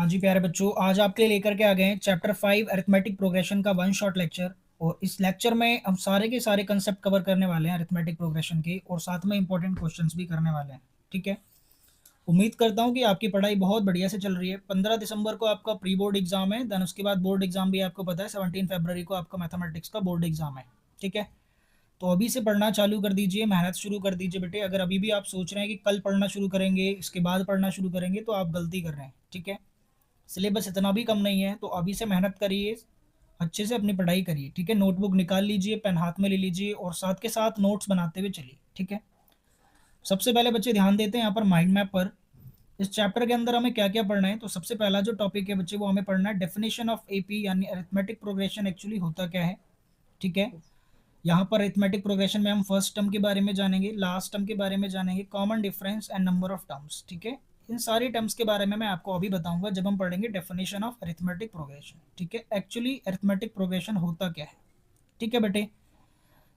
हाँ जी प्यारे बच्चों, आज आपके लिए लेकर के आ गए हैं चैप्टर 5 अरिथमेटिक प्रोग्रेशन का वन शॉट लेक्चर। और इस लेक्चर में हम सारे के सारे कंसेप्ट कवर करने वाले हैं अरिथमेटिक प्रोग्रेशन के, और साथ में इंपॉर्टेंट क्वेश्चंस भी करने वाले हैं। ठीक है, उम्मीद करता हूँ कि आपकी पढ़ाई बहुत बढ़िया से चल रही है। 15 दिसंबर को आपका प्री बोर्ड एग्जाम है, देन उसके बाद बोर्ड एग्जाम भी आपको पता है 17 फरवरी को आपका मैथमेटिक्स का बोर्ड एग्जाम है। ठीक है, तो अभी से पढ़ना चालू कर दीजिए, मेहनत शुरू कर दीजिए बेटे। अगर अभी भी आप सोच रहे हैं कि कल पढ़ना शुरू करेंगे, इसके बाद पढ़ना शुरू करेंगे, तो आप गलती कर रहे हैं। ठीक है, सिलेबस इतना भी कम नहीं है, तो अभी से मेहनत करिए, अच्छे से अपनी पढ़ाई करिए। ठीक है, नोटबुक निकाल लीजिए, पेन हाथ में ले लीजिए और साथ के साथ नोट्स बनाते हुए चलिए। ठीक है, सबसे पहले बच्चे ध्यान देते हैं यहाँ पर माइंड मैप पर। इस चैप्टर के अंदर हमें क्या क्या पढ़ना है, तो सबसे पहला जो टॉपिक है बच्चे, वो हमें पढ़ना है डेफिनेशन ऑफ एपी, यानी अरिथमेटिक प्रोग्रेशन एक्चुअली होता क्या है। ठीक है, यहाँ पर अरिथमेटिक प्रोग्रेशन में हम फर्स्ट टर्म के बारे में जानेंगे, लास्ट टर्म के बारे में जानेंगे, common difference and number of terms. ठीक है, इन सारी टर्म्स के बारे में मैं आपको अभी बताऊंगा जब हम पढ़ेंगे डेफिनेशन ऑफ अरिथमेटिक प्रोग्रेशन। ठीक है, एक्चुअली अरिथमेटिक प्रोग्रेशन होता क्या है। ठीक है बेटे,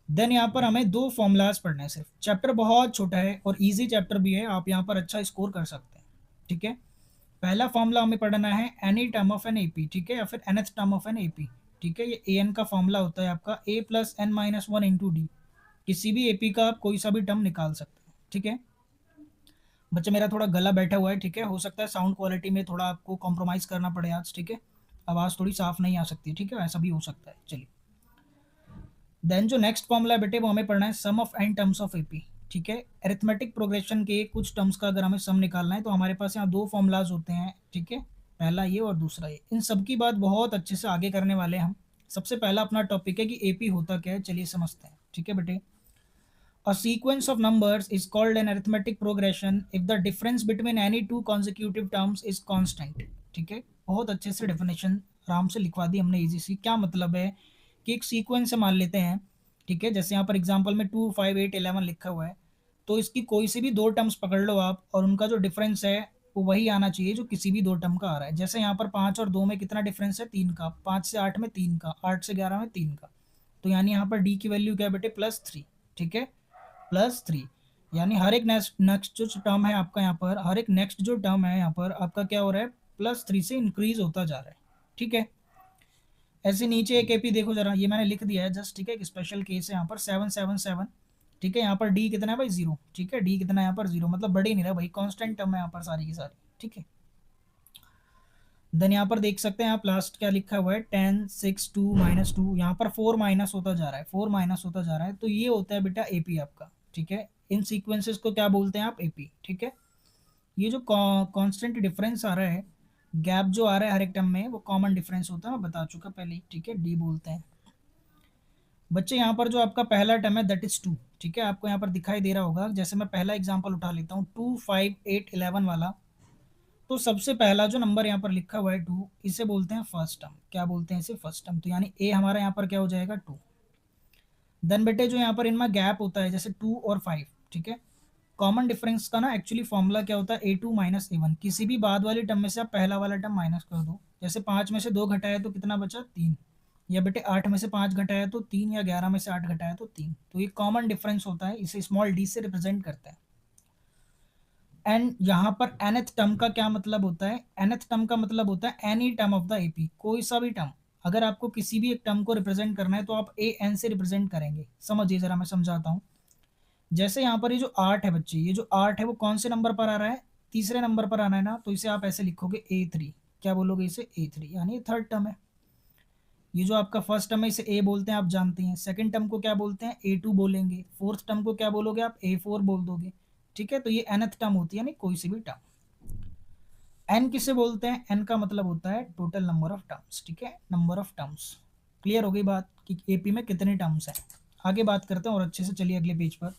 देन यहाँ पर हमें दो फॉर्मूलाज पढ़ने हैं सिर्फ। चैप्टर बहुत छोटा है और इजी चैप्टर भी है, आप यहाँ पर अच्छा स्कोर कर सकते हैं। ठीक है, पहला फॉर्मूला हमें पढ़ना है any term of an AP. ठीक है, या फिर nth term of an AP. ठीक है, ये ए एन का फॉर्मूला होता है आपका a plus n minus one into d. किसी भी एपी का आप कोई सा भी टर्म निकाल सकते हैं। ठीक है बच्चे, मेरा थोड़ा गला बैठा हुआ है। ठीक है, हो सकता है साउंड क्वालिटी में थोड़ा आपको कॉम्प्रोमाइज़ करना पड़े आज। ठीक है, आवाज़ थोड़ी साफ नहीं आ सकती है। ठीक है, ऐसा भी हो सकता है। चलिए, देन जो नेक्स्ट फॉर्मूला है बेटे, वो हमें पढ़ना है sum of n terms of AP. ठीक है, अरिथमेटिक प्रोग्रेशन के कुछ टर्म्स का अगर हमें सम निकालना है, तो हमारे पास यहाँ दो फॉर्मूलाज होते हैं। ठीक है, पहला ये और दूसरा ये। इन सब की बात बहुत अच्छे से आगे करने वाले हैं हम। सबसे पहला अपना टॉपिक है कि एपी होता क्या है, चलिए समझते हैं। ठीक है बेटे, A sequence of numbers is called an arithmetic progression if the difference between any two consecutive terms is constant। ठीक है, बहुत अच्छे से डेफिनेशन आराम से लिखवा दी हमने इजी सी। क्या मतलब है कि एक सीक्वेंस से मान लेते हैं। ठीक है, जैसे यहाँ पर एग्जांपल में 2 5 8 11 लिखा हुआ है, तो इसकी कोई सी भी दो टर्म्स पकड़ लो आप, और उनका जो डिफरेंस है वो वही आना चाहिए जो किसी भी दो टर्म का आ रहा है। जैसे यहाँ पर 5 और 2 में कितना डिफरेंस है, 3 का। 5 से 8 में 3 का, 8 से 11 में 3 का। तो यानी यहाँ पर डी की वैल्यू क्या है बेटे, +3। ठीक है, +3, यानी हर एक नेक्स्ट नेक्स्ट जो टर्म है आपका यहाँ पर, हर एक नेक्स्ट जो टर्म है यहाँ पर आपका क्या हो रहा है, +3 से इंक्रीज होता जा रहा है। ठीक है, ऐसे नीचे एक एपी देखो जरा, ये मैंने लिख दिया है जस्ट। ठीक है, एक स्पेशल केस है यहाँ पर 777। ठीक है, यहाँ पर डी कितना है भाई, 0। ठीक है, डी कितना है यहाँ पर, 0, मतलब बढ़ ही नहीं रहा भाई, कांस्टेंट टर्म है यहाँ पर सारी की सारी। ठीक है, देन यहाँ पर देख सकते हैं आप, लास्ट क्या लिखा हुआ है, 10 6 2 -2। यहाँ पर 4 माइनस होता जा रहा है, 4 माइनस होता जा रहा है। तो ये होता है बेटा एपी आपका। ठीक है, इन सीक्वेंसेस को क्या बोलते हैं आप, एपी। ठीक है, ये जो कांस्टेंट डिफरेंस आ रहा है, गैप जो आ रहा है हर एक टर्म में, वो कॉमन डिफरेंस होता है, मैं बता चुका पहले ही। ठीक है, डी बोलते हैं बच्चे। यहाँ पर जो आपका पहला टर्म है दैट इज 2। ठीक है, आपको यहाँ पर दिखाई दे रहा होगा। जैसे मैं पहला एग्जाम्पल उठा लेता हूँ, 2 5 8 11 वाला। तो सबसे पहला जो नंबर यहाँ पर लिखा हुआ है 2, इसे बोलते हैं फर्स्ट टर्म। क्या बोलते हैं इसे, फर्स्ट टर्म। तो यानी ए हमारा यहाँ पर क्या हो जाएगा, 2। देन बेटे जो यहाँ पर इनमें गैप होता है, जैसे 2 और 5। ठीक है, कॉमन डिफरेंस का ना एक्चुअली फॉर्मूला क्या होता है, A2 माइनस A1। किसी भी बाद वाली टर्म में से आप पहला वाला टर्म माइनस कर दो। जैसे 5 में से 2 घटाया तो कितना बचा, 3। या बेटे 8 में से 5 घटाया तो 3, या 11 में से 8 घटाया तो 3। तो ये कॉमन डिफरेंस होता है, इसे स्मॉल डी से रिप्रेजेंट करते हैं। एंड यहाँ पर nth टर्म का क्या मतलब होता है, nth टर्म का मतलब होता है any term of the AP, कोई सा भी टर्म। अगर आपको किसी भी एक टर्म को रिप्रेजेंट करना है, तो आप ए एन से रिप्रेजेंट करेंगे। समझिए जरा, मैं समझाता हूँ। जैसे यहाँ पर ये जो 8 है बच्चे, ये जो 8 है वो कौन से नंबर पर आ रहा है, तीसरे नंबर पर आना है ना, तो इसे आप ऐसे लिखोगे A3। क्या बोलोगे इसे, A3, यानी थर्ड टर्म है। ये जो आपका फर्स्ट टर्म है इसे ए बोलते हैं, आप जानते हैं। सेकंड टर्म को क्या बोलते हैं, A2 बोलेंगे। फोर्थ टर्म को क्या बोलोगे आप, A4 बोल दोगे। ठीक है, तो ये nth टर्म होती है, यानी कोई सी भी टर्म। एन किसे बोलते हैं, एन का मतलब होता है टोटल नंबर ऑफ टर्म्स। ठीक है, नंबर ऑफ टर्म्स। क्लियर हो गई बात कि एपी में कितने टर्म्स हैं। आगे बात करते हैं और अच्छे से चलिए अगले पेज पर।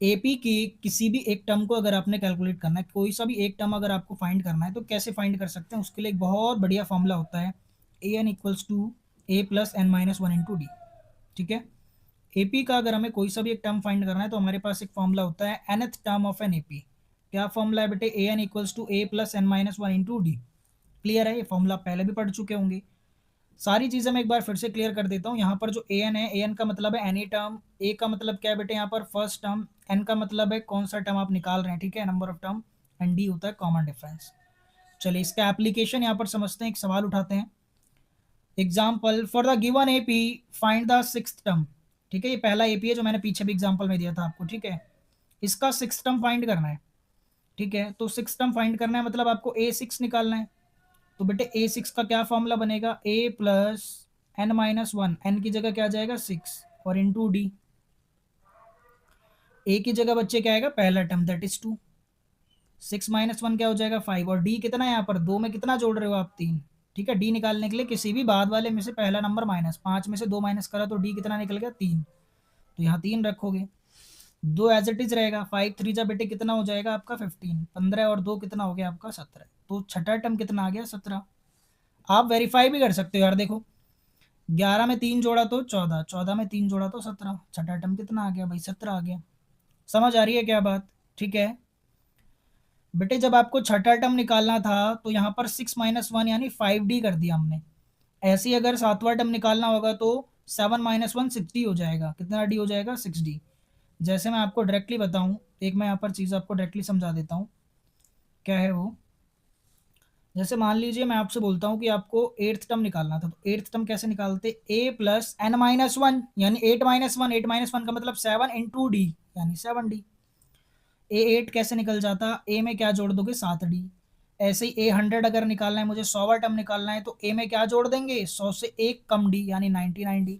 एपी की किसी भी एक टर्म को अगर आपने कैलकुलेट करना है, कोई सा भी एक टर्म अगर आपको फाइंड करना है, तो कैसे फाइंड कर सकते हैं, उसके लिए एक बहुत बढ़िया फॉर्मूला होता है, a N equals to A plus n minus one into d. ठीक है, एपी का अगर हमें कोई सा भी एक टर्म फाइंड करना है, तो हमारे पास एक फॉर्मूला होता है nth term of an AP. क्या फॉर्मूला है बेटे, a N equals to A plus n minus one into d. Clear है, ये फॉर्मूला पहले भी पढ़ चुके होंगे। सारी चीज़ें मैं एक बार फिर से क्लियर कर देता हूँ। यहाँ पर जो ए एन है, ए एन का मतलब है एनी टर्म। ए का मतलब क्या है बेटे, यहाँ पर फर्स्ट टर्म। एन का मतलब है कौन सा टर्म आप निकाल रहे हैं। ठीक है, number of term. And D होता है कॉमन डिफरेंस। चलिए इसका एप्लीकेशन यहाँ पर समझते हैं, एक सवाल उठाते हैं। Example for the given AP find the sixth term. ठीक है, ये पहला एपी है जो मैंने पीछे भी एग्जाम्पल में दिया था आपको। ठीक है, इसका सिक्स टर्म फाइंड करना है। ठीक है, तो सिक्स टर्म फाइंड करना है मतलब आपको A6 निकालना है। तो बेटे A6 का क्या फॉर्मूला बनेगा, A plus n minus one, n की जगह क्या जाएगा 6 और इंटू डी। ए की जगह बच्चे क्या आएगा पहला term that is 2, 6 minus one क्या हो जाएगा 5, और डी कितना है यहाँ पर 2 में कितना जोड़ रहे हो आप 3। ठीक है, डी निकालने के लिए किसी भी बाद वाले में से पहला नंबर माइनस, 5 में से 2 माइनस करा तो डी कितना निकल गया 3, तो यहाँ 3 रखोगे, 2 एज इट इज रहेगा, 5 3 जा बेटे कितना हो जाएगा आपका 15, 15 और 2 कितना हो गया आपका 17, तो छठा टर्म कितना आ गया 17। आप वेरीफाई भी कर सकते हो यार, देखो 11 में 3 जोड़ा तो 14, 14 में 3 जोड़ा तो 17, छठा टर्म कितना आ गया भाई 17 आ गया। समझ आ रही है क्या बात। ठीक है बेटे, जब आपको छठा टर्म निकालना था तो यहाँ पर 6 माइनस वन यानी 5D कर दिया हमने। ऐसे ही अगर सातवां टर्म निकालना होगा तो 7 माइनस वन 6D हो जाएगा, कितना डी हो जाएगा 6D। जैसे मैं आपको डायरेक्टली बताऊं, एक मैं यहाँ पर चीज़ आपको डायरेक्टली समझा देता हूँ, क्या है वो। जैसे मान लीजिए मैं आपसे बोलता हूँ कि आपको एट्थ टर्म निकालना था, तो एट्थ टर्म कैसे निकालते, ए प्लस एन माइनस वन यानी 8 माइनस वन, 8 माइनस वन का मतलब 7 इंटू डी यानी 7D। ए 8 कैसे निकल जाता, ए में क्या जोड़ दोगे 7D। ऐसे ही A100 अगर निकालना है मुझे 100वां टर्म निकालना है तो ए में क्या जोड़ देंगे 100 से एक कम डी यानी 99D।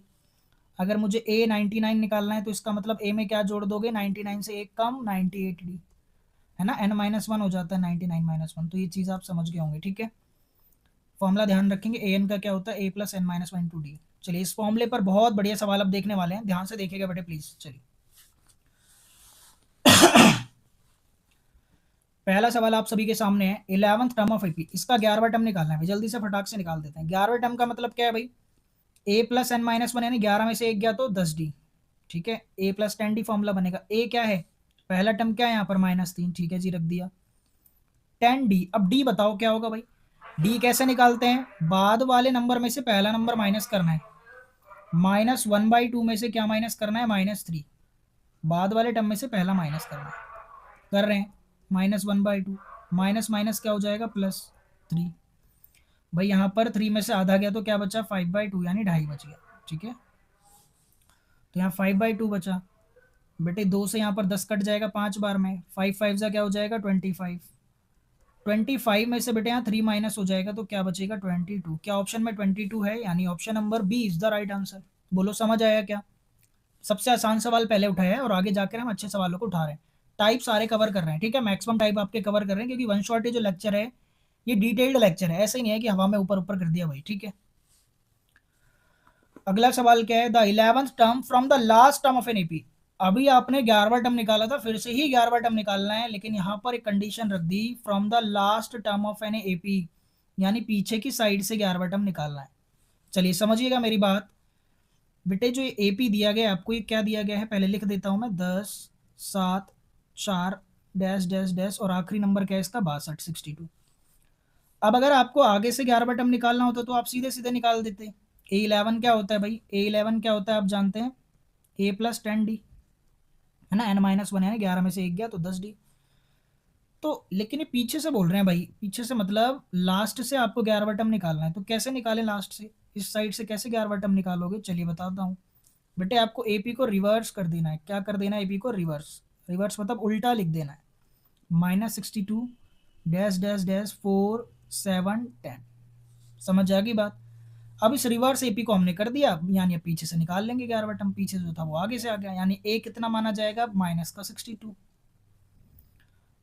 अगर मुझे A99 निकालना है तो इसका मतलब ए में क्या जोड़ दोगे 99 से एक कम 98D, है ना, n माइनस वन हो जाता है 99 माइनस वन। तो ये चीज़ आप समझ गए होंगे। ठीक है, फॉर्मूला ध्यान रखेंगे, ए एन का क्या होता है a plus n minus one into d. चलिए इस फॉर्मूले पर बहुत बढ़िया सवाल अब देखने वाले हैं, ध्यान से देखिएगा बेटे प्लीज। चलिए पहला सवाल आप सभी के सामने है, 11th टर्म ऑफ एपी, इसका 11वां टर्म निकालना है, जल्दी से फटाक से निकाल देते हैं। 11वें टर्म का मतलब क्या है भाई, a plus n minus one यानी 11 में से एक गया तो 10D। ठीक है, a प्लस 10D फॉर्मूला बनेगा। a क्या है, पहला टर्म क्या है यहाँ पर -3, ठीक है जी रख दिया 10D। अब d बताओ क्या होगा भाई, d कैसे निकालते हैं, बाद वाले नंबर में से पहला नंबर माइनस करना है, -1/2 में से क्या माइनस करना है -3, बाद वाले टर्म में से पहला माइनस करना है, कर रहे हैं -1/2, माइनस माइनस क्या हो जाएगा +3। भाई यहाँ पर 3 में से आधा गया तो क्या बचा 5/2 यानी 2.5 बच गया। ठीक है, तो यहाँ 5/2 बचा बेटे, 2 से यहाँ पर 10 कट जाएगा 5 बार में, 5 5 जा क्या हो जाएगा 25, 25 में से बेटे यहाँ 3 माइनस हो जाएगा तो क्या बचेगा 22। क्या ऑप्शन में 22 है, यानी option number B is the right answer. बोलो समझ आया क्या। सबसे आसान सवाल पहले उठाया है और आगे जाकर हम अच्छे सवालों को उठा रहे हैं, टाइप सारे कवर कर रहे हैं। ठीक है, मैक्सिमम टाइप आपके कवर कर रहे हैं, क्योंकि वन शॉट जो लेक्चर है ये डिटेल्ड लेक्चर है, ऐसा ही नहीं है कि हवा में ऊपर ऊपर कर दिया भाई। ठीक है, अगला सवाल क्या है, the 11th term from the last term of an AP. अभी आपने 11वां टर्म निकाला था, फिर से ही 11वां टर्म निकालना है, लेकिन यहाँ पर एक कंडीशन रख दी, from the last term of an AP यानी पीछे की साइड से 11वां टर्म निकालना है। चलिए समझिएगा मेरी बात बेटे, जो एपी दिया गया है आपको, ये क्या दिया गया है पहले लिख देता हूं मैं, 10 7 4 डैश डैश डैश और आखिरी नंबर क्या है इसका 62 62। अब अगर आपको आगे से 11वां टर्म निकालना होता तो आप सीधे सीधे निकाल देते। A11 क्या होता है भाई, A11 क्या होता है आप जानते हैं, a प्लस 10D, है ना, n माइनस वन यानी 11 में से एक गया तो 10D। तो लेकिन ये पीछे से बोल रहे हैं भाई, पीछे से मतलब लास्ट से आपको 11वां टर्म निकालना है, तो कैसे निकालें लास्ट से, इस साइड से कैसे 11वां टर्म निकालोगे, चलिए बताता हूँ बेटे। आपको एपी को रिवर्स कर देना है, क्या कर देना है एपी को रिवर्स, रिवर्स मतलब उल्टा लिख देना है, -62 डैश डैश डैश 4 7 10। समझ जाएगी बात। अब इस रिवर्स एपी को हमने कर दिया, यानी अब पीछे से निकाल लेंगे 11वां टर्म, पीछे से जो था वो आगे से आ गया, यानी ए कितना माना जाएगा -62।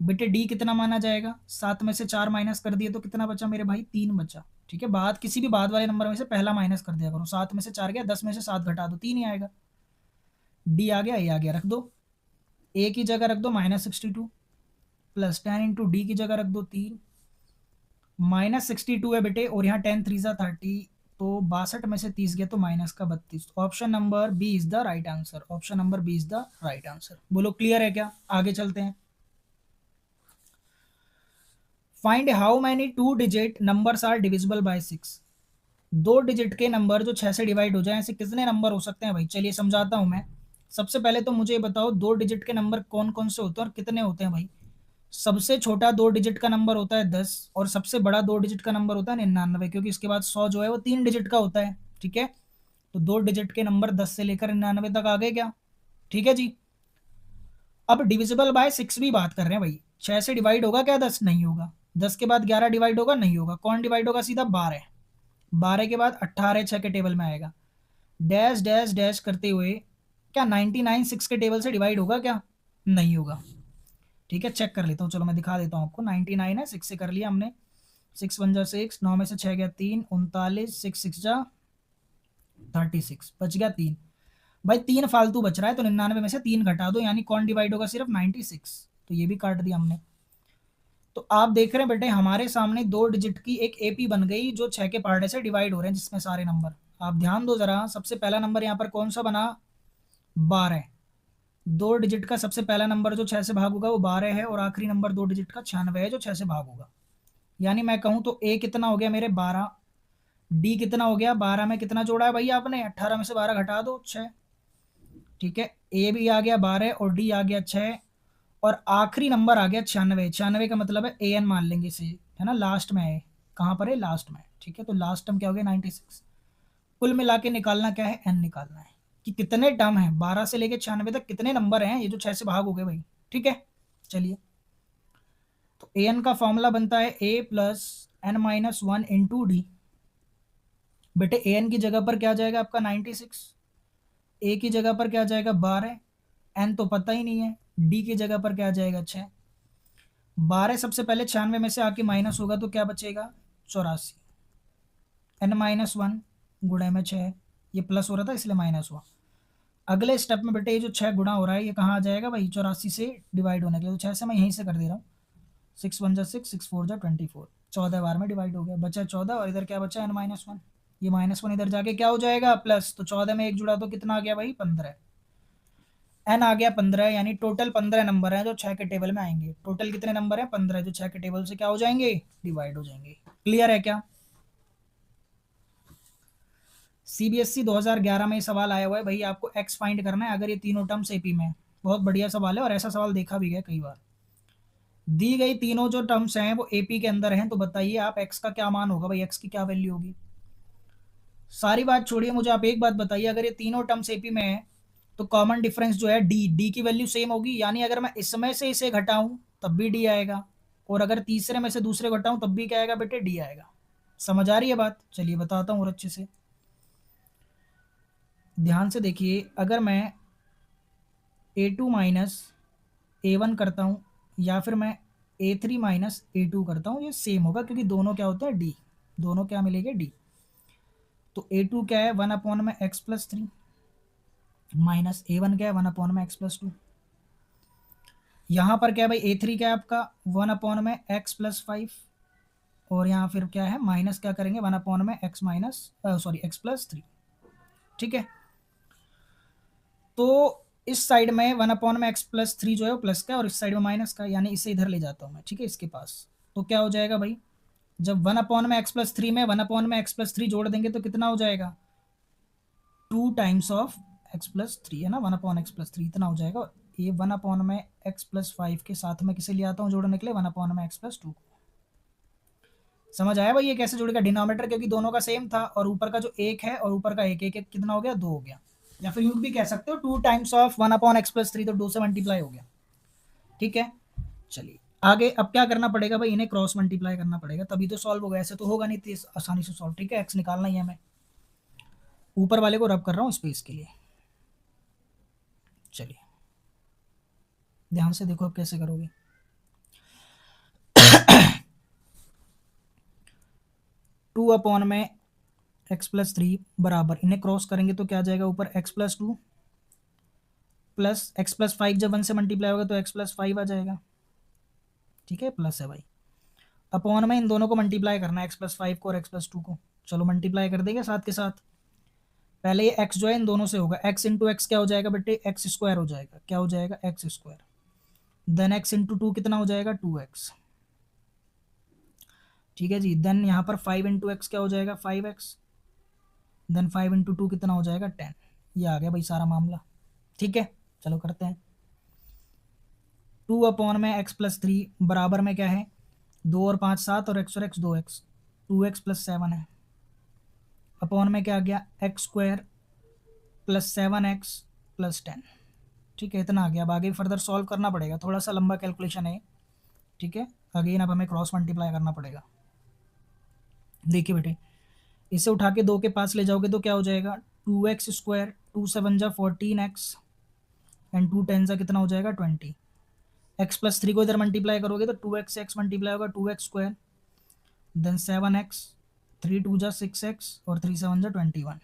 बेटे डी कितना माना जाएगा, 7 में से 4 माइनस कर दिए तो कितना बचा मेरे भाई 3 बचा। ठीक है, बाद किसी भी बाद वाले नंबर में से पहला माइनस कर दिया करो, 7 में से 4 गया, 10 में से 7 घटा दो 3 ही आएगा, डी आ गया, ए आ गया, रख दो, ए की जगह रख दो -62 प्लस 10 इंटू डी की जगह रख दो 3, -62 है बेटे, और यहाँ 10 3 30, तो 62 में से 30 गया तो माइनस का 32। Option number B is the right answer, option number B is the right answer. बोलो क्लियर है क्या, आगे चलते हैं। Find how many 2 digit numbers are divisible by 6। 2 digit के नंबर जो 6 से डिवाइड हो जाए ऐसे कितने नंबर हो सकते हैं भाई, चलिए समझाता हूं मैं। सबसे पहले तो मुझे बताओ 2 डिजिट के नंबर कौन कौन से होते हैं और कितने होते हैं भाई। सबसे छोटा 2 डिजिट का नंबर होता है 10 और सबसे बड़ा 2 डिजिट का नंबर होता है 99, क्योंकि इसके बाद 100 जो है वो 3 डिजिट का होता है। ठीक है, तो 2 डिजिट के नंबर 10 से लेकर 99 तक आ गए क्या? ठीक है जी। अब डिविजिबल बाय 6 भी बात कर रहे हैं भाई। 6 से डिवाइड होगा क्या 10? नहीं होगा। 10 के बाद 11 डिवाइड होगा? नहीं होगा। कौन डिवाइड होगा? सीधा 12। 12 के बाद 18 6 के टेबल में आएगा। डैश डैश डैश करते हुए क्या 99 6 के टेबल से डिवाइड होगा क्या? नहीं होगा। ठीक है, चेक कर लेता हूँ, चलो मैं दिखा देता हूँ आपको। 99 है, 6 से कर लिया हमने। 6 1 जा 6, 9 में से 6 गया 3, 39, 6 6 जा 36, बच गया 3। भाई 3 फालतू बच रहा है, तो 99 में से 3 घटा दो, यानी कौन डिवाइड होगा? सिर्फ 96। तो ये भी काट दिया हमने। तो आप देख रहे हैं बेटे, हमारे सामने 2 डिजिट की एक एपी बन गई जो 6 के पार्टे से डिवाइड हो रहे हैं, जिसमें सारे नंबर। आप ध्यान दो जरा, सबसे पहला नंबर यहाँ पर कौन सा बना? 12। 2 डिजिट का सबसे पहला नंबर जो 6 से भाग होगा वो 12 है, और आखिरी नंबर 2 डिजिट का 96 है जो 6 से भाग होगा। यानी मैं कहूँ तो ए कितना हो गया मेरे? 12। डी कितना हो गया? 12 में कितना जोड़ा है भाई आपने? 18 में से 12 घटा दो, 6। ठीक है, ए भी आ गया 12 और डी आ गया 6, और आखिरी नंबर आ गया 96। 96 का मतलब है ए एन मान लेंगे इसे, है ना, लास्ट में है। कहाँ पर है? लास्ट में। ठीक है, तो लास्ट टर्म क्या हो गया? 96। कुल मिला के निकालना क्या है? एन निकालना है कि कितने टर्म है 12 से लेके 96 तक, कितने नंबर हैं ये जो 6 से भाग हो गए भाई। ठीक है, चलिए। तो ए एन का फॉर्मूला बनता है a plus n minus 1 into d. बेटे ए एन की जगह पर क्या जाएगा आपका? 96। ए की जगह पर क्या जाएगा? 12। एन तो पता ही नहीं है। डी की जगह पर क्या जाएगा? 6। 12 सबसे पहले 96 में से आके माइनस होगा तो क्या बचेगा? 84। एन माइनस 1 गुणे में 6, ये प्लस हो रहा था इसलिए माइनस हुआ। अगले स्टेप में बेटे ये जो 6 गुणा हो रहा है ये कहाँ आ जाएगा भाई? 84 से डिवाइड होने के लिए, तो 6 से मैं यहीं से कर दे रहा हूँ। 6 1 जा 6, 6 4 जा 24, 14 बार में डिवाइड हो गया, बचा 14, और इधर क्या बचा? N minus 1। ये माइनस 1 इधर जाके क्या हो जाएगा? प्लस। तो 14 में एक जुड़ा तो कितना आ गया भाई? 15। एन आ गया 15, यानी टोटल 15 नंबर हैं जो 6 के टेबल में आएंगे। टोटल कितने नंबर हैं? 15, जो 6 के टेबल से क्या हो जाएंगे? डिवाइड हो जाएंगे। क्लियर है क्या? सीबीएसई 2011 में सवाल आया हुआ है भाई, आपको एक्स फाइंड करना है अगर ये तीनों टर्म्स एपी में। बहुत बढ़िया सवाल है, और ऐसा सवाल देखा भी गया कई बार। दी गई तीनों जो टर्म्स हैं वो एपी के अंदर हैं, तो बताइए आप एक्स का क्या मान होगा भाई? एक्स की क्या वैल्यू होगी? सारी बात छोड़िए, मुझे आप एक बात बताइए, अगर ये तीनों टर्म्स एपी में है तो कॉमन डिफरेंस जो है डी, डी की वैल्यू सेम होगी। यानी अगर मैं इसमें से इसे घटाऊं तब भी डी आएगा, और अगर तीसरे में से दूसरे घटाऊं तब भी क्या आएगा बेटे? डी आएगा। समझ आ रही है बात? चलिए बताता हूँ और अच्छे से ध्यान से देखिए। अगर मैं A2 माइनस A1 करता हूँ, या फिर मैं A3 माइनस A2 करता हूँ, ये सेम होगा क्योंकि दोनों क्या होते हैं? डी। दोनों क्या मिलेंगे? डी। तो A2 क्या है? 1 अपॉन में एक्स प्लस 3, माइनस A1 क्या है? 1 अपॉन में एक्स प्लस 2। यहाँ पर क्या है भाई? A3 क्या है आपका? 1 अपॉन में एक्स प्लस 5, और यहाँ फिर क्या है? माइनस क्या करेंगे? 1 अपॉन में x minus sorry x plus 3। ठीक है, तो इस साइड में 1 अपॉन में एक्स प्लस 3 जो है वो प्लस का, और इस साइड में माइनस का, यानी इसे इधर ले जाता हूँ मैं। ठीक है, इसके पास तो क्या हो जाएगा भाई? जब 1 अपॉन में एक्स प्लस 3 में 1 अपॉन में एक्स प्लस 3 जोड़ देंगे तो कितना हो जाएगा? 2 टाइम्स ऑफ एक्स प्लस 3, है ना, 1 अपॉन एक्स प्लस 3 इतना हो जाएगा। ये 1 अपॉन में एक्स प्लस 5 के साथ में किसे ले आता हूँ जोड़ने के लिए? 1 अपॉन में एक्स प्लस 2 को। समझ आया भाई ये कैसे जुड़ेगा? डिनोमिनेटर क्योंकि दोनों का सेम था, और ऊपर का जो एक है और ऊपर का एक, एक कितना हो गया? 2 हो गया। या फिर यूं भी कह सकते हो 2 times of 1 upon x plus 3, तो 2 से मल्टीप्लाई हो गया। ठीक है, चलिए आगे। अब क्या करना पड़ेगा भाई? इन्हें क्रॉस मल्टीप्लाई करना पड़ेगा, तभी तो सॉल्व होगा, ऐसे तो होगा नहीं तो आसानी से सॉल्व। ठीक है, एक्स निकालना ही है हमें। ऊपर वाले को रब कर रहा हूँ स्पेस के लिए। चलिए ध्यान से देखो अब कैसे करोगे। 2 अपॉन में एक्स प्लस 3 बराबर, इन्हें क्रॉस करेंगे तो क्या आ जाएगा? ऊपर x plus 2 plus x plus 5, जब 1 से मल्टीप्लाई होगा तो एक्स प्लस 5 आ जाएगा। ठीक है, प्लस है भाई। अपॉन में इन दोनों को मल्टीप्लाई करना है, एक्स प्लस 5 को और एक्स प्लस 2 को। चलो मल्टीप्लाई कर देंगे साथ के साथ। पहले ये एक्स जो है इन दोनों से होगा, एक्स इंटू एक्स क्या हो जाएगा बेटे? एक्स स्क्वायर हो जाएगा। क्या हो जाएगा? X square. Then x into 2 कितना हो जाएगा? 2x। ठीक है जी। देन यहाँ पर 5 इंटू एक्स क्या हो जाएगा? 5x। देन 5 इंटू 2 कितना हो जाएगा? 10। ये आ गया भाई सारा मामला। ठीक है, चलो करते हैं। 2/x+3 बराबर में क्या है, 2 और 5 7 और x और x 2x, 2x+7 है। अपॉन में क्या आ गया, x² + 7x + 10। ठीक है, इतना आ गया। अब आगे फर्दर सॉल्व करना पड़ेगा, थोड़ा सा लंबा कैलकुलेशन है। ठीक है, अगेन अब हमें क्रॉस मल्टीप्लाई करना पड़ेगा। देखिए बेटे, इसे उठा के 2 के पास ले जाओगे तो क्या हो जाएगा, 2x², 2 7 जा 14x एंड 2 10 जा कितना हो जाएगा 20। x+3 को इधर मल्टीप्लाई करोगे तो 2x से x मल्टीप्लाई होगा, 2x², देन 7x, 3 2 जा 6x और 3 7 जा 21।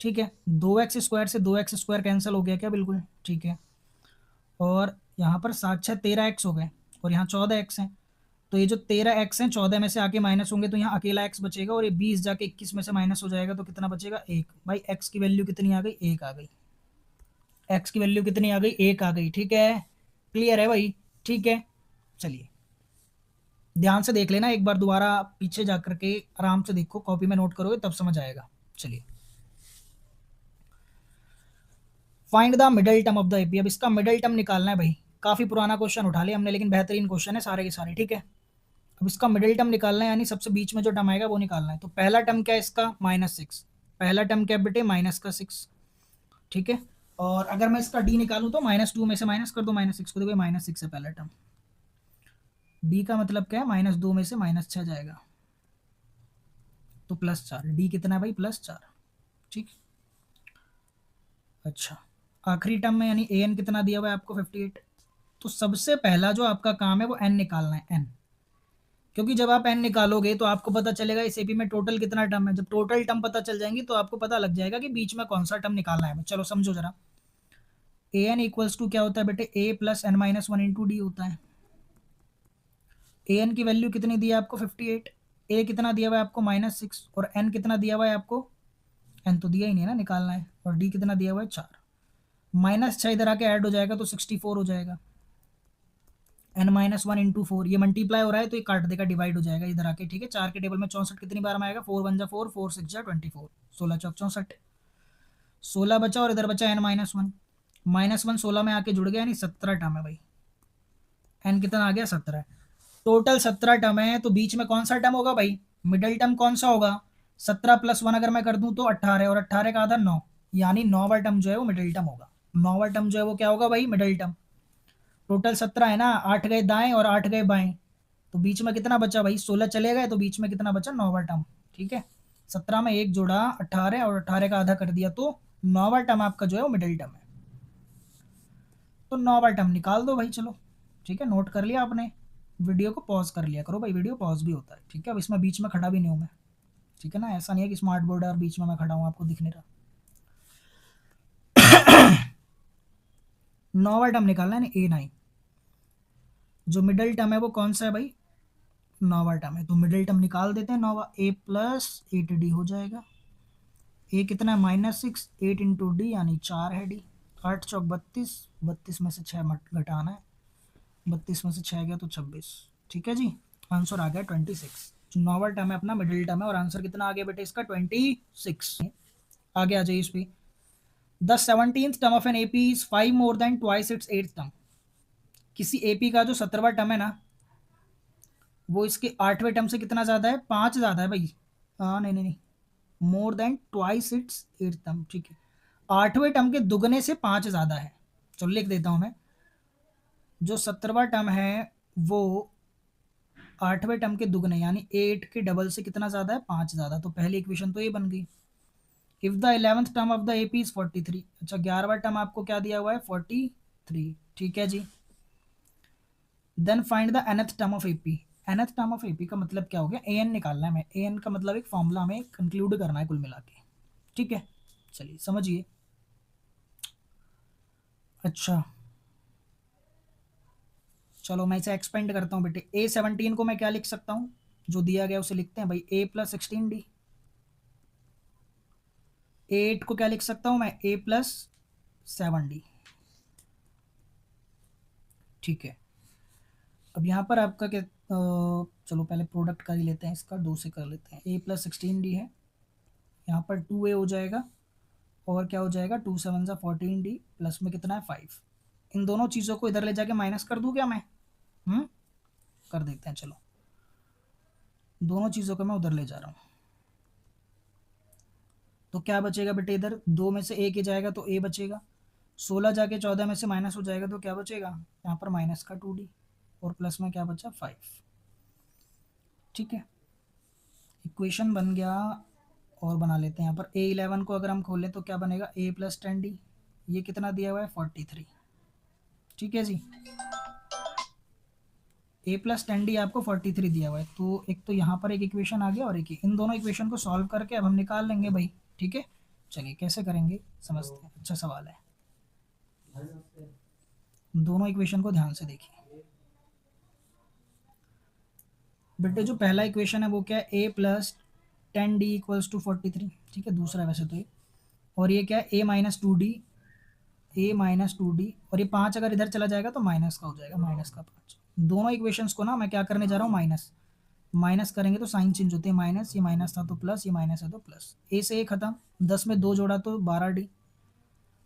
ठीक है, 2x² से 2x² कैंसिल हो गया क्या, बिल्कुल ठीक है। और यहाँ पर 7 6 13x हो गए और यहाँ 14x है, तो ये जो 13x हैं 14 में से आके माइनस होंगे तो यहाँ अकेला x बचेगा, और ये 20 जाके 21 में से माइनस हो जाएगा तो कितना बचेगा, 1। भाई x की वैल्यू कितनी आ गई, 1 आ गई। x की वैल्यू कितनी आ गई, 1 आ गई। ठीक है, क्लियर है भाई। ठीक है, चलिए ध्यान से देख लेना एक बार, दोबारा पीछे जा करके आराम से देखो, कॉपी में नोट करोगे तब समझ आएगा। चलिए, find the middle term of the AP. अब इसका मिडिल टर्म निकालना है भाई, काफी पुराना क्वेश्चन उठा लिया हमने, लेकिन बेहतरीन क्वेश्चन है सारे के सारे। ठीक है, अब इसका मिडिल टर्म निकालना है, यानी सबसे बीच में जो टर्म आएगा वो निकालना है। तो पहला टर्म क्या है इसका, -6। पहला टर्म क्या है बेटे, -6। ठीक है, और अगर मैं इसका डी निकालूं तो -2 में से माइनस कर दो -6 को, देखो -6 है पहला टर्म। डी का मतलब क्या है, -2 में से -6 जाएगा तो +4। डी कितना है भाई, +4। ठीक, अच्छा आखिरी टर्म में यानी an कितना दिया हुआ है आपको, 58। तो सबसे पहला जो आपका काम है वो n निकालना है, n। क्योंकि जब आप n निकालोगे तो आपको पता चलेगा इस एपी में टोटल कितना टर्म है। जब टोटल टर्म पता चल जाएंगी तो आपको पता लग जाएगा कि बीच में कौन सा टर्म निकालना है। चलो समझो जरा, an इक्वल्स टू क्या होता है बेटे, a + n-1 इंटू डी होता है। an की वैल्यू कितनी दी है आपको, 58। a कितना दिया हुआ है आपको, -6, और n कितना दिया हुआ है आपको, n तो दिया ही नहीं है ना, निकालना है। और d कितना दिया हुआ है, 4। -6 इधर आके ऐड हो जाएगा तो 64 हो जाएगा। n-1 इंटू 4, ये मल्टीप्लाई हो रहा है तो ये काट देगा, डिवाइड हो जाएगा इधर आके। ठीक है, 4 के टेबल में 64 कितनी बार में आएगा, 4 1 जा 4, 4 6 जा 24, 16 चौक 64, 16 बचा और इधर बचा n-1। -1 16 में आके जुड़ गया, यानी 17 टर्म है भाई। n कितना आ गया, 17। टोटल 17 टर्म है, तो बीच में कौन सा टर्म होगा भाई, मिडिल टर्म कौन सा होगा, 17 + 1 अगर मैं कर दूं तो 18, और 18 का आधा 9, यानी 9वां टर्म जो है वो मिडिल टर्म होगा। 9वां टर्म जो है वो क्या होगा भाई, मिडिल टर्म। टोटल 17 है ना, 8 गए दाएं और 8 गए बाएं, तो बीच में कितना बचा भाई, 16 चले गए तो बीच में कितना बचा, 9वां टर्म। ठीक है, 17 में 1 जोड़ा 18 और 18 का आधा कर दिया, तो 9वां टर्म आपका जो है वो मिडिल टर्म है। तो 9वां टर्म निकाल दो भाई, चलो ठीक है, नोट कर लिया आपने। वीडियो को पॉज कर लिया करो भाई, वीडियो पॉज भी होता है। ठीक है, अब इसमें बीच में खड़ा भी नहीं हूँ मैं। ठीक है ना, ऐसा नहीं है कि स्मार्ट बोर्ड है और बीच में मैं खड़ा हूँ आपको दिख नहीं रहा। 9वां टर्म निकालना है A9। जो मिडिल टर्म है वो कौन सा है भाई, 9वां टर्म है, तो मिडिल टर्म निकाल देते हैं। 9वां a + 8d हो जाएगा। a कितना है, -6, 8 इंटू डी यानी 4 है डी। 8 चौक 32, 32 में से 6 घटाना है, 32 में से 6 गया तो 26। ठीक है जी, आंसर आ गया 26। 9वां टर्म है अपना, मिडिल टर्म है, और आंसर कितना आ गया बेटे इसका, 26। आगे आ जाइए इस पे, the 17th term of an AP is 5 more than twice its 8th term. किसी एपी का जो 17वां टर्म है ना, वो इसके 8वें टर्म से कितना ज़्यादा है, 5 ज़्यादा है भाई। हाँ नहीं नहीं नहीं, more than twice its 8th term. ठीक है, 8वें टर्म के दुगने से 5 ज़्यादा है। चलो लिख देता हूँ मैं, जो 17वां टर्म है वो 8वें टर्म के दुगने यानी 8 के डबल से कितना ज़्यादा है, 5 ज़्यादा। तो पहली इक्वेशन तो ये बन गई। If the 11th term of the AP is 43। अच्छा, 11वां टर्म आपको क्या दिया हुआ है, 43। ठीक है जी, then find the nth term of AP. nth term of AP का मतलब क्या हो गया, an निकालना है। मैं an का मतलब एक फॉर्मूला में कंक्लूड करना है कुल मिला के। ठीक है, चलिए समझिए। अच्छा चलो मैं इसे एक्सपेंड करता हूँ बेटे। A17 को मैं क्या लिख सकता हूँ, जो दिया गया उसे लिखते हैं भाई, a + 16d। 8 को क्या लिख सकता हूँ मैं, a + 7d। ठीक है, अब यहाँ पर आपका क्या, चलो पहले प्रोडक्ट कर ही लेते हैं इसका, 2 से कर लेते हैं। a + 16d है, यहाँ पर 2a हो जाएगा, और क्या हो जाएगा, 2 7 14d, प्लस में कितना है 5। इन दोनों चीज़ों को इधर ले जाके माइनस कर दूँ क्या मैं? कर देते हैं, चलो दोनों चीज़ों को मैं उधर ले जा रहा हूँ। तो क्या बचेगा बेटे, इधर 2 में से 1 ही जाएगा तो a बचेगा, 16 जाके 14 में से माइनस हो जाएगा तो क्या बचेगा, यहाँ पर माइनस का 2d और प्लस में क्या बचा 5। ठीक है, इक्वेशन बन गया। और बना लेते हैं यहाँ पर a11 को अगर हम खोलें तो क्या बनेगा, a प्लस 10d, ये कितना दिया हुआ है 43। ठीक है जी, a प्लस 10d आपको 43 दिया हुआ है। तो एक तो यहाँ पर एक इक्वेशन आ गया और एक इन दोनों इक्वेशन को सॉल्व करके अब हम निकाल लेंगे भाई। ठीक है, चलिए कैसे करेंगे समझते हैं, अच्छा सवाल है। दोनों इक्वेशन को ध्यान से देखिए बेटे, जो पहला इक्वेशन है वो क्या है, a plus 10d equals to 43। ठीक है, दूसरा वैसे तो ये, और ये क्या है a minus 2d, a minus 2d, और ये 5 अगर इधर चला जाएगा तो माइनस का हो जाएगा, माइनस का 5। दोनों इक्वेशंस को ना मैं क्या करने जा रहा हूँ, माइनस माइनस करेंगे तो साइन चेंज होते हैं, माइनस, ये माइनस था तो प्लस, ये माइनस है तो प्लस, a से a खत्म, 10 में 2 जोड़ा तो 12d,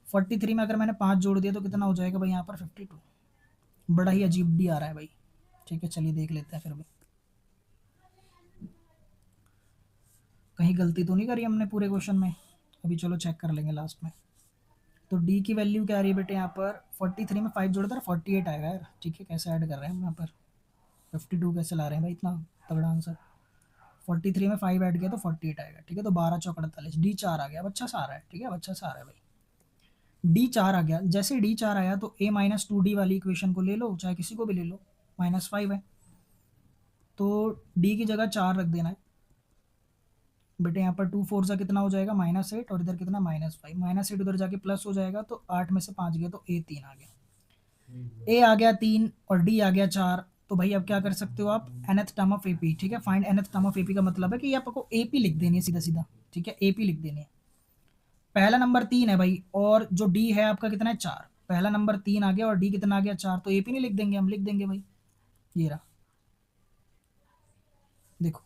43 में अगर मैंने 5 जोड़ दिया तो कितना हो जाएगा भाई यहाँ पर 52। बड़ा ही अजीब डी आ रहा है भाई। ठीक है, चलिए देख लेते हैं फिर भी कहीं गलती तो नहीं करी हमने पूरे क्वेश्चन में। अभी चलो चेक कर लेंगे लास्ट में। तो डी की वैल्यू क्या आ रही है बेटे, यहाँ पर 43 में 5 जोड़ा था 48 आएगा यार। ठीक है, कैसे ऐड कर रहे हैं हम यहाँ पर, 52 कैसे ला रहे हैं भाई, इतना तगड़ा आंसर। 43 में 5 ऐड किया तो 48 आएगा। ठीक है, तो 12 चौक 48, डी 4 आ गया। अब अच्छा सा आ रहा है। ठीक है, अब अच्छा सा आ रहा है भाई, डी 4 आ गया। जैसे डी 4 आया तो a माइनस 2d वाली इक्वेशन को ले लो, चाहे किसी को भी ले लो, -5 है तो डी की जगह 4 रख देना है बेटे। यहाँ पर 2 4 सा कितना हो जाएगा, -8, और इधर कितना -5, -8 उधर जाके प्लस हो जाएगा तो 8 में से 5 गया तो a 3 आ गया, a आ गया 3 और d आ गया 4। तो भाई अब क्या कर सकते हो आप, nth टर्म ऑफ ap। ठीक है, find nth term of ap का मतलब है कि आपको ap लिख देनी है सीधा सीधा। ठीक है, ap लिख देनी है। पहला नंबर 3 है भाई, और जो d है आपका कितना है 4। पहला नंबर 3 आ गया और d कितना आ गया 4, तो ap नहीं लिख देंगे, हम लिख देंगे भाई, ये रहा देखो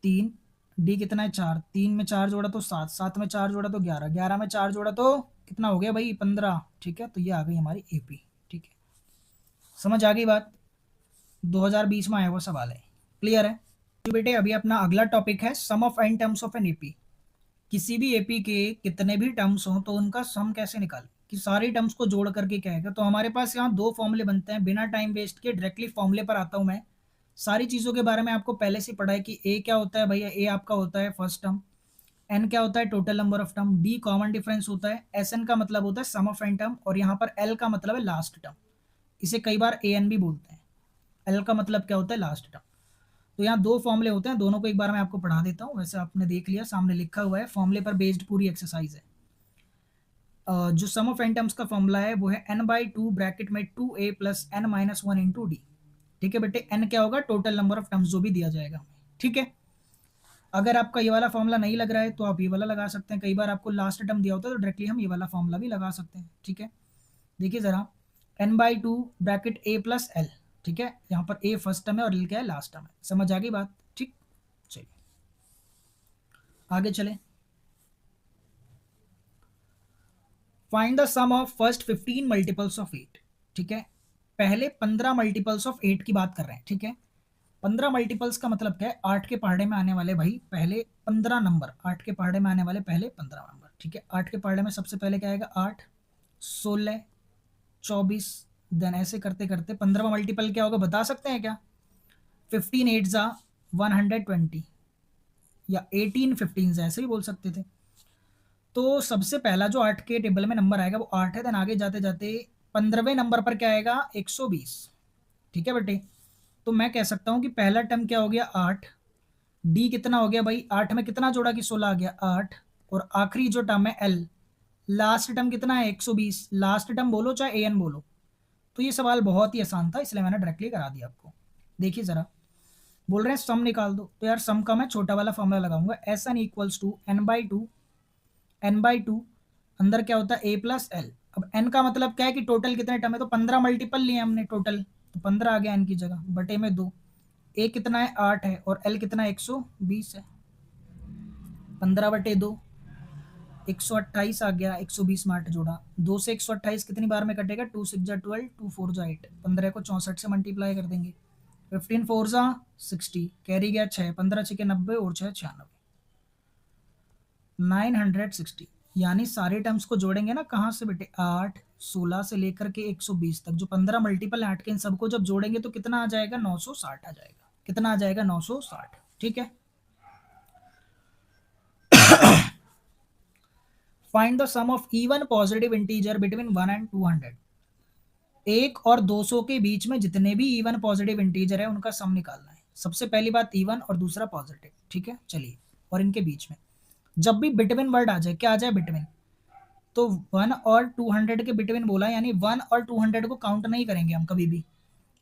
3, डी कितना है 4, 3 में 4 जोड़ा तो 7, 7 में 4 जोड़ा तो 11, 11 में 4 जोड़ा तो कितना हो गया भाई 15। ठीक है, तो ये आ गई हमारी एपी। ठीक है, समझ आ गई बात, 2020 में आया हुआ सवाल है, क्लियर है। तो बेटे अभी अपना अगला टॉपिक है sum of n terms of an AP. किसी भी एपी के कितने भी टर्म्स हों तो उनका सम कैसे निकालें, कि सारी टर्म्स को जोड़ करके क्या है। तो हमारे पास यहाँ 2 फॉर्मूले बनते हैं, बिना टाइम वेस्ट के डायरेक्टली फॉर्मूले पर आता हूँ मैं। सारी चीज़ों के बारे में आपको पहले से पढ़ा है कि ए क्या होता है भैया, ए आपका होता है फर्स्ट टर्म, एन क्या होता है total number of term, D common difference होता है, एस एन का मतलब होता है सम ऑफ एन टर्म, और यहाँ पर एल का मतलब है लास्ट टर्म। इसे कई बार ए एन भी बोलते हैं। एल का मतलब क्या होता है, लास्ट टर्म। तो यहाँ 2 फॉर्मूले होते हैं, दोनों को एक बार मैं आपको पढ़ा देता हूँ। वैसे आपने देख लिया, सामने लिखा हुआ है, फॉर्मूले पर बेस्ड पूरी एक्सरसाइज है। जो सम ऑफ एन टर्म्स का फॉर्मूला है वो है n/2 ब्रैकेट में 2a plus n minus 1 into d. ठीक है बेटे, n क्या होगा, टोटल नंबर ऑफ टर्म्स जो भी दिया जाएगा हमें। ठीक है, अगर आपका ये वाला फॉर्मूला नहीं लग रहा है तो आप ये वाला लगा सकते हैं। कई बार आपको लास्ट टर्म दिया होता है तो डायरेक्टली हम ये वाला फॉर्मूला भी लगा सकते हैं। ठीक है, देखिए जरा, n/2 bracket a plus L. ठीक है, यहाँ पर a फर्स्ट टर्म है और l क्या है, लास्ट टर्म है। समझ आ गई बात। ठीक, चलिए आगे चले। Find the sum of first 15 multiples of 8। ठीक है, पहले 15 मल्टीपल्स ऑफ 8 की बात कर रहे हैं। ठीक है, 15 मल्टीपल्स का मतलब क्या है, 8 के पहाड़े में आने वाले भाई पहले 15 नंबर, 8 के पहाड़े में आने वाले पहले 15 नंबर। ठीक है, 8 के पहाड़े में सबसे पहले क्या आएगा, 8, 16, 24, देन ऐसे करते करते 15वां मल्टीपल क्या होगा बता सकते हैं क्या, 15 8 जा 120, या 18 15 ऐसे भी बोल सकते थे। तो सबसे पहला जो 8 के टेबल में नंबर आएगा वो 8 है, देन आगे जाते जाते 15वें नंबर पर क्या आएगा, 120। ठीक है बेटे, तो मैं कह सकता हूं कि पहला टर्म क्या हो गया 8, डी कितना हो गया भाई, 8 में कितना जोड़ा कि 16 आ गया 8, और आखिरी जो टर्म है एल, लास्ट टर्म कितना है 120। लास्ट टर्म बोलो चाहे ए एन बोलो। तो ये सवाल बहुत ही आसान था, इसलिए मैंने डायरेक्टली करा दिया आपको। देखिए जरा, बोल रहे हैं सम निकाल दो, तो यार सम का मैं छोटा वाला फॉर्मूला लगाऊंगा, S N equals to n/2 अंदर क्या होता है a प्लस एल। अब n का मतलब क्या है कि टोटल कितने टर्म है, तो 15 मल्टीपल लिए हमने टोटल, तो 15 आ गया n की जगह, बटे में 2, a कितना है 8 है और l कितना है 120 है, 15/2। 128 आ गया, 120 में 8 जोड़ा, 2 से 128 कितनी बार में कटेगा, 2 6 जा 12, 2 4 जा 8, 15 को 64 से मल्टीप्लाई कर देंगे, 15 4 जा 60, कैरी गया 6, 15 6 के 90 और 6 96, 960। यानी सारे टर्म्स को जोड़ेंगे ना, कहाँ से बेटे, 8 16 से लेकर के 120 तक, जो 15 मल्टीपल 8 के, इन सबको जब जोड़ेंगे तो कितना आ जाएगा, 960 आ जाएगा। कितना आ जाएगा, 960। ठीक है। Find the sum of even positive integer between 1 and 200। 1 और 200 के बीच में जितने भी इवन पॉजिटिव इंटीजर है उनका सम निकालना है। सबसे पहली बात इवन और दूसरा पॉजिटिव। ठीक है, चलिए। और इनके बीच में जब भी बिटवीन वर्ड आ जाए, क्या आ जाए, बिटवीन, तो 1 और 200 के बिटवीन बोला, यानी 1 और 200 को काउंट नहीं करेंगे हम कभी भी,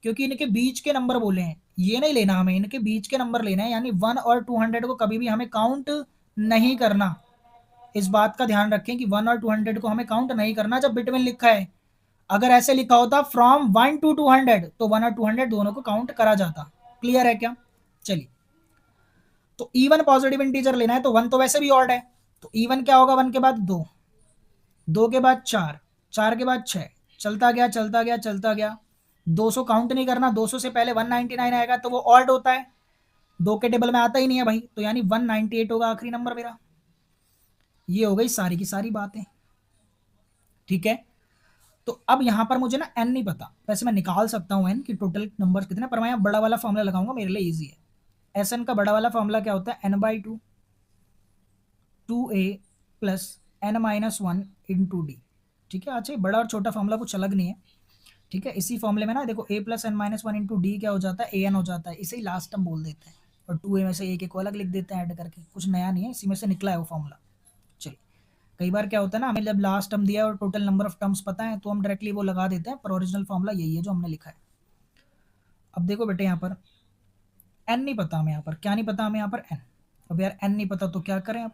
क्योंकि इनके बीच के नंबर बोले हैं, ये नहीं लेना हमें, इनके बीच के नंबर लेना है, यानी 1 और 200 को कभी भी हमें काउंट नहीं करना। इस बात का ध्यान रखें कि 1 और 200 को हमें काउंट नहीं करना जब बिटवीन लिखा है। अगर ऐसे लिखा होता फ्रॉम 1 to 200 तो 1 और 200 दोनों को काउंट करा जाता। क्लियर है क्या? चलिए, तो इवन पॉजिटिव इंटीजर लेना है, तो 1 तो वैसे भी ऑड है, तो इवन क्या होगा, 1 के बाद 2, 2 के बाद 4, 4 के बाद 6, चलता गया चलता गया चलता गया। 200 काउंट नहीं करना, 200 से पहले 199 आएगा तो वो ऑड होता है, 2 के टेबल में आता ही नहीं है भाई, तो यानी 198 होगा आखिरी नंबर मेरा। ये हो गई सारी की सारी बातें। ठीक है, तो अब यहां पर मुझे ना एन नहीं पता, वैसे मैं निकाल सकता हूं एन की टोटल नंबर कितने, पर मैं यहाँ बड़ा वाला फॉर्मूला लगाऊंगा, मेरे लिए इजी है। एस एन का बड़ा वाला फॉर्मूला क्या होता है, n by two, 2a plus n minus 1 into d. ठीक है, अच्छा, बड़ा और छोटा फॉर्मूला कुछ अलग नहीं है। ठीक है, इसी फॉर्मूले में ना देखो, a plus n minus 1 into d क्या हो जाता है, ए एन हो जाता है, इसे ही लास्ट टर्म बोल देते हैं, और 2a में से एक को अलग लिख देते हैं ऐड करके, कुछ नया नहीं है, इसी में से निकला है वो फॉर्मूला। चलिए, कई बार क्या होता है ना, हमें जब लास्ट टर्म दिया है और टोटल नंबर ऑफ टर्म्स पता है तो हम डायरेक्टली वो लगा देते हैं, पर ओरिजिनल फॉर्मूला यही है जो हमने लिखा है। अब देखो बेटे, यहाँ पर एन नहीं पता हमें, यहाँ पर क्या नहीं पता हमें, यहाँ पर एन। अब यार एन नहीं पता तो क्या करें अब,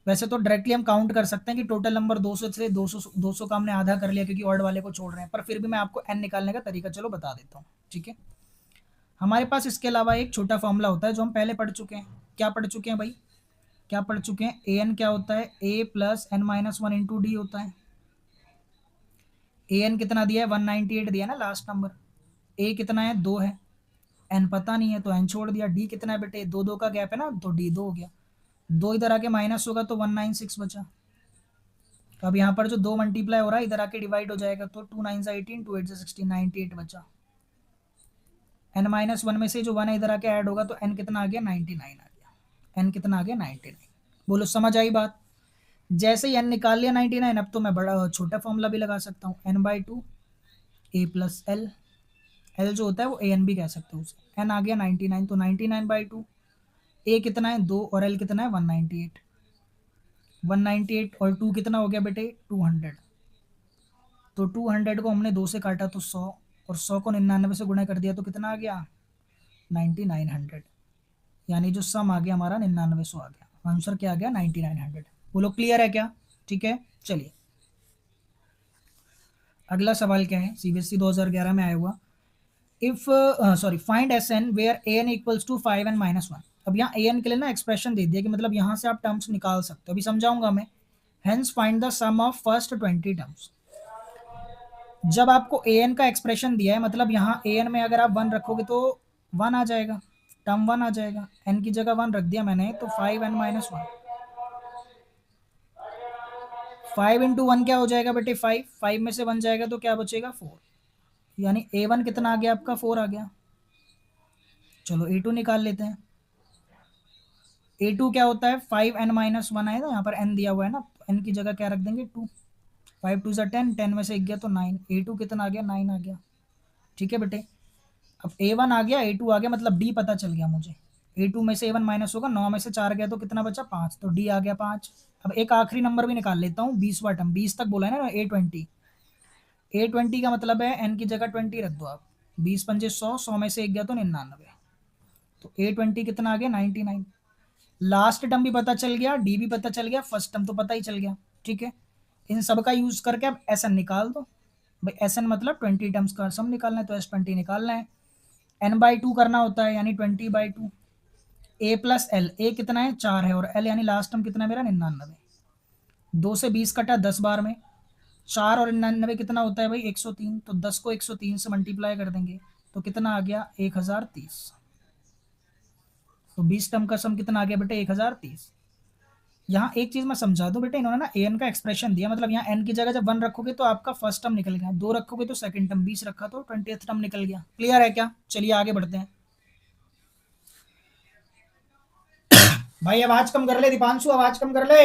वैसे तो डायरेक्टली हम काउंट कर सकते हैं कि टोटल नंबर 200 से 200 का हमने आधा कर लिया क्योंकि ऑड वाले को छोड़ रहे हैं, पर फिर भी मैं आपको एन निकालने का तरीका चलो बता देता हूँ। ठीक है, हमारे पास इसके अलावा एक छोटा फॉर्मूला होता है जो हम पहले पढ़ चुके हैं। क्या पढ़ चुके हैं भाई, क्या पढ़ चुके हैं, ए एन क्या होता है, a plus n minus 1 into d होता है। ए एन कितना दिया है, 198 दिया ना लास्ट नंबर, ए कितना है, 2 है, एन पता नहीं है तो एन छोड़ दिया, डी कितना है बेटे, 2 2 का गैप है ना, तो डी 2 हो गया, 2 इधर आके माइनस होगा तो 196 बचा। तो अब यहाँ पर जो 2 मल्टीप्लाई हो रहा है इधर आके डिवाइड हो जाएगा, तो 2 9 18, 2 8 16, 98 बचा। एन माइनस 1 में से जो 1 इधर आके ऐड होगा तो एन कितना आ गया, 99 आ गया। एन कितना आ गया, 99। बोलो समझ आई बात? जैसे ही एन निकाल लिया 99, अब तो मैं बड़ा छोटा फॉर्मूला भी लगा सकता हूँ, n by two A plus L, L जो होता है वो ए एन भी कह सकते हो उसे। एन आ गया 99, तो 99/2, ए कितना है 2 और एल कितना है 198, 198 और 2 कितना हो गया बेटे 200, तो 200 को हमने 2 से काटा तो 100, और 100 को 99 से गुणा कर दिया तो कितना आ गया 9900, यानी जो सम आ गया हमारा 9900 आ गया, आंसर क्या आ गया 9900। बोलो क्लियर है क्या? ठीक है, चलिए अगला सवाल क्या है, सीबीएसई 2011 में आया हुआ, if sorry find S N where A N equals to 5 n minus 1। अब यहाँ ए एन के लिए ना एक्सप्रेशन दे दिया कि मतलब यहाँ से आप टर्म्स निकाल सकते हो, अभी समझाऊंगा मैं। Hence find the sum of first 20 terms. जब आपको ए एन का एक्सप्रेशन दिया है, मतलब यहाँ ए एन में अगर आप 1 रखोगे तो 1 आ जाएगा, टर्म 1 आ जाएगा, एन की जगह 1 रख दिया मैंने तो 5 एन माइनस 1, 5 इंटू 1 क्या हो जाएगा बेटे 5, 5 में से 1 जाएगा तो क्या बचेगा 4, यानी ए वन कितना आ गया आपका 4 आ गया। चलो ए टू निकाल लेते हैं, ए टू क्या होता है 5 एन माइनस 1 आएगा, यहाँ पर एन दिया हुआ है ना, तो एन की जगह क्या रख देंगे 2, 5 2 ज़ा 10, 10 में से 1 गया तो 9, ए टू कितना आ गया 9 आ गया। ठीक है बेटे, अब ए वन आ गया, ए टू आ गया, मतलब डी पता चल गया मुझे, ए टू में से ए वन माइनस होगा, 9 में से 4 गया तो कितना बचा 5, तो डी आ गया 5। अब एक आखिरी नंबर भी निकाल लेता हूँ, 20वां टर्म, 20 तक बोला है ना A20, A20 का मतलब है एन की जगह 20 रख दो आप, 20 पंजे 100, 100 में से 1 गया तो 99, तो A20 कितना आ गया 99। लास्ट टर्म भी पता चल गया, डी भी पता चल गया, फर्स्ट टर्म तो पता ही चल गया। ठीक है, इन सब का यूज करके अब एस एन निकाल दो भाई, एस एन मतलब 20 टर्म्स का सम निकालना है, तो S20 निकालना है, एन बाई टू करना होता है यानी 20/2, ए प्लस एल, ए कितना है 4 है और एल यानी लास्ट टर्म कितना है मेरा 99, 2 से 20 कटा 10 बार में, 4 और 99 कितना होता है भाई 103, तो 10 को 103 से मल्टीप्लाई कर देंगे तो कितना आ गया 1030। तो 20 टर्म का सम कितना आ गया बेटे 1030। यहाँ एक चीज मैं समझा दूं बेटे, इन्होंने ना एन का एक्सप्रेशन दिया, मतलब यहाँ एन की जगह जब 1 रखोगे तो आपका फर्स्ट टर्म निकल गया, 2 रखोगे तो सेकंड टर्म, 20 रखा तो 20th टर्म निकल गया। क्लियर है क्या? चलिए आगे बढ़ते हैं। भाई आवाज कम कर ले दीपांशु, आवाज कम कर ले।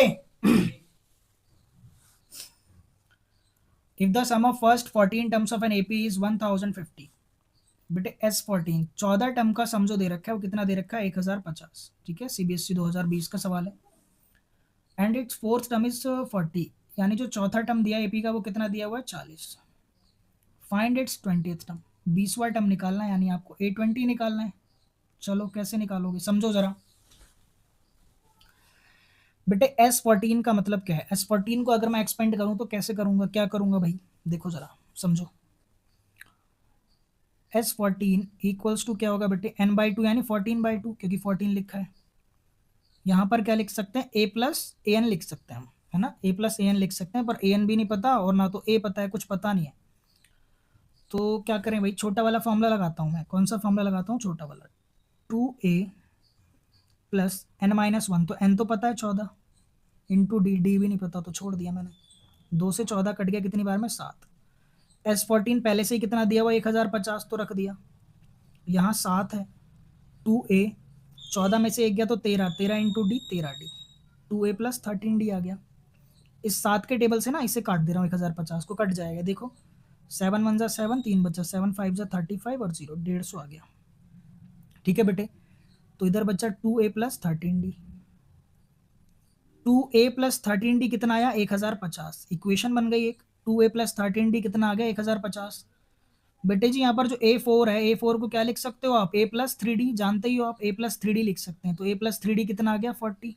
If the sum of first 14 terms of an AP is 1050, बेटे S14 14 टर्म का सम जो दे रखा है वो कितना दे रखा है 1050। ठीक है, सीबीएसई 2020 का सवाल है। And it's fourth term is 40, यानी जो चौथा टर्म दिया एपी का वो कितना दिया हुआ है 40। फाइंड इट्स 20th टर्म, 20वां टर्म निकालना है, यानी आपको A20 निकालना है। चलो कैसे निकालोगे समझो जरा। बेटे S14 का मतलब क्या है, S14 को अगर मैं एक्सपेंड करूं तो कैसे करूंगा, क्या करूंगा भाई, देखो जरा समझो। S14 इक्वल्स टू क्या होगा बेटे n/2, यानी 14/2, क्योंकि 14 लिखा है। यहाँ पर क्या लिख सकते हैं A+an लिख सकते हैं हम, है ना, A+an लिख सकते हैं, पर an भी नहीं पता और ना तो a पता है, कुछ पता नहीं है। तो क्या करें भाई, छोटा वाला फॉर्मूला लगाता हूँ मैं। कौन सा फॉर्मूला लगाता हूँ, छोटा वाला, 2a प्लस n-1, तो n तो पता है 14, इंटू डी भी नहीं पता तो छोड़ दिया मैंने। 2 से 14 कट गया कितनी बार में 7। S14 पहले से ही कितना दिया हुआ 1050 तो रख दिया, यहाँ 7 है, 2a, 14 में से 1 गया तो 13, 13 into D 13d, 2a plus 13d आ गया। इस 7 के टेबल से ना इसे काट दे रहा हूँ, 1050 को कट जाएगा, देखो 7 1 जा 7, 3 बचा 7 5 जा 35 और 0 150 आ गया। ठीक है बेटे, तो इधर बचा 2a plus 13d, 2a plus 13d कितना आया 1050, इक्वेशन बन गई एक। 2a प्लस 13d कितना आ गया 1050। बेटे जी यहाँ पर जो A4 है, A4 को क्या लिख सकते हो आप, a प्लस 3d, जानते ही हो आप a प्लस 3d लिख सकते हैं, तो a प्लस 3d कितना आ गया 40।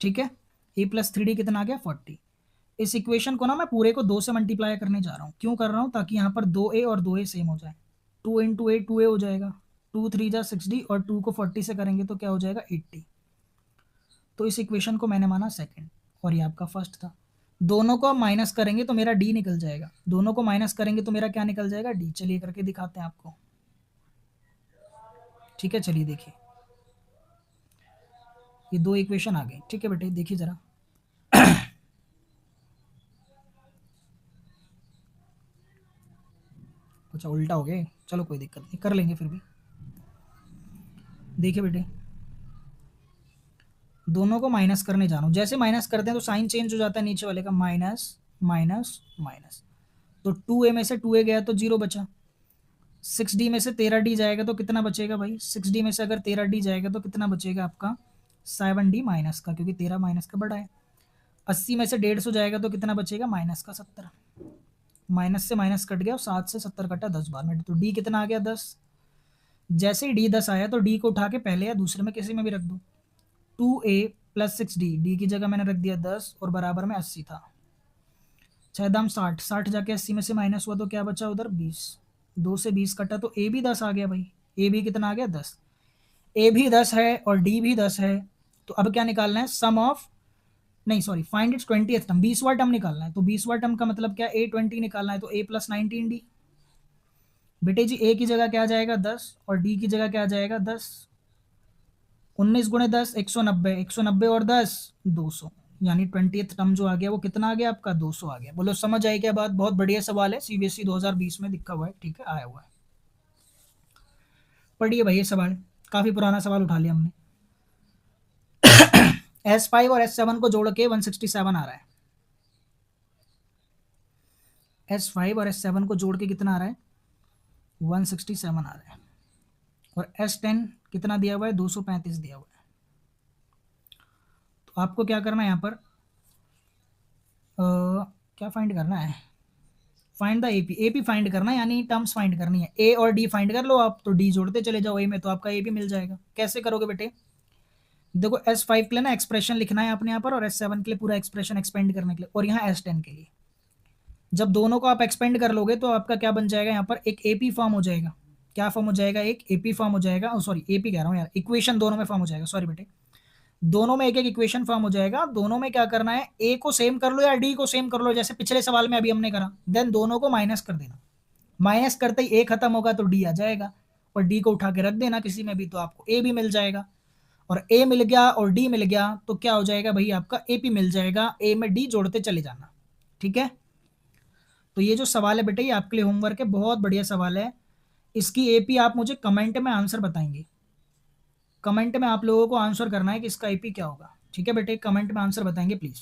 ठीक है, a प्लस 3d कितना आ गया 40। इस इक्वेशन को ना मैं पूरे को 2 से मल्टीप्लाई करने जा रहा हूँ। क्यों कर रहा हूँ, ताकि यहाँ पर 2a और 2a सेम हो जाए। 2 इंटू ए 2a हो जाएगा, 2 3 जा 6d, और 2 को 40 से करेंगे तो क्या हो जाएगा 80। तो इस इक्वेशन को मैंने माना सेकंड और ये आपका फर्स्ट था। दोनों को माइनस करेंगे तो मेरा डी निकल जाएगा, दोनों को माइनस करेंगे तो मेरा क्या निकल जाएगा डी। चलिए करके दिखाते हैं आपको। ठीक है, चलिए देखिए, ये 2 इक्वेशन आ गए। ठीक है बेटे, देखिए जरा। अच्छा उल्टा हो गए, चलो कोई दिक्कत नहीं, कर लेंगे फिर भी। देखिए बेटे, दोनों को माइनस करने जा रहा हूँ, जैसे माइनस करते हैं तो साइन चेंज हो जाता है नीचे वाले का, माइनस माइनस माइनस, तो 2a में से 2a गया तो 0 बचा। 6d में से 13d जाएगा तो कितना बचेगा भाई, 6d में से अगर 13d जाएगा तो कितना बचेगा आपका 7d माइनस का, क्योंकि 13 माइनस का बड़ा है। 80 में से 150 जाएगा तो कितना बचेगा माइनस का 70, माइनस से माइनस कट गया और 7 से 70 कटा 10 बार में, तो डी कितना आ गया 10। जैसे ही डी 10 आया तो डी को उठा के पहले या दूसरे में किसी में भी रख दो। 2a प्लस 6d, डी की जगह मैंने रख दिया 10 और बराबर में 80 था, 6 दाम 60, 60 जाके 80 में से माइनस हुआ तो क्या बचा उधर 20, 2 से 20 कटा तो ए भी 10 आ गया भाई, ए भी कितना आ गया 10, ए भी 10 है और डी भी 10 है। तो अब क्या निकालना है, सम ऑफ, नहीं sorry, find its 20th term, 20वां टर्म निकालना है। तो 20वां टर्म का मतलब क्या, A20 निकालना है, तो a प्लस 19d। बेटे जी ए की जगह क्या आ जाएगा 10 और डी की जगह क्या आ जाएगा 10, 19 गुणे 10 190, 190 और 10 200, यानी 20th टर्म जो आ गया वो कितना आ गया आपका 200 आ गया। बोलो समझ आई क्या बात, बहुत बढ़िया सवाल है, सीबीएसई 2020 में लिखा हुआ है। ठीक है, आया हुआ है, पढ़िए भाई ये सवाल, काफी पुराना सवाल उठा लिया हमने। S5 और S7 को जोड़ के 167 आ रहा है, S5 और S7 को जोड़ के कितना आ रहा है 167 आ रहा है, और S10 कितना दिया हुआ है 235 दिया हुआ है। तो आपको क्या करना है यहाँ पर, क्या फाइंड करना है, find the AP, AP find करना है, यानी टर्म्स फाइंड करनी है। ए और डी फाइंड कर लो आप, तो डी जोड़ते चले जाओ ए में, तो आपका एपी मिल जाएगा। कैसे करोगे बेटे, देखो S5 के लिए ना एक्सप्रेशन लिखना है अपने यहाँ पर, और S7 के लिए पूरा एक्सप्रेशन एक्सपेंड करने के लिए, और यहाँ S10 के लिए। जब दोनों को आप एक्सपेंड कर लोगे तो आपका क्या बन जाएगा, यहाँ पर एक एपी फॉर्म हो जाएगा। क्या फॉर्म हो जाएगा, एक एपी फॉर्म हो जाएगा, सॉरी एपी कह रहा हूँ यार, इक्वेशन दोनों में फॉर्म हो जाएगा, सॉरी बेटे। दोनों में एक एक इक्वेशन फॉर्म हो जाएगा। दोनों में क्या करना है, ए को सेम कर लो या डी को सेम कर लो, जैसे पिछले सवाल में अभी हमने करा। देन दोनों को माइनस कर देना, माइनस करते ही ए खत्म होगा तो डी आ जाएगा, और डी को उठा के रख देना किसी में भी, तो आपको ए भी मिल जाएगा। और ए मिल गया और डी मिल गया तो क्या हो जाएगा भाई, आपका एपी मिल जाएगा। ए में डी जोड़ते चले जाना, ठीक है। तो ये जो सवाल है बेटा, ये आपके लिए होमवर्क है, बहुत बढ़िया सवाल है। इसकी एपी आप मुझे कमेंट में आंसर बताएंगे। कमेंट में आप लोगों को आंसर करना है कि इसका एपी क्या होगा, ठीक है बेटे, कमेंट में आंसर बताएंगे प्लीज।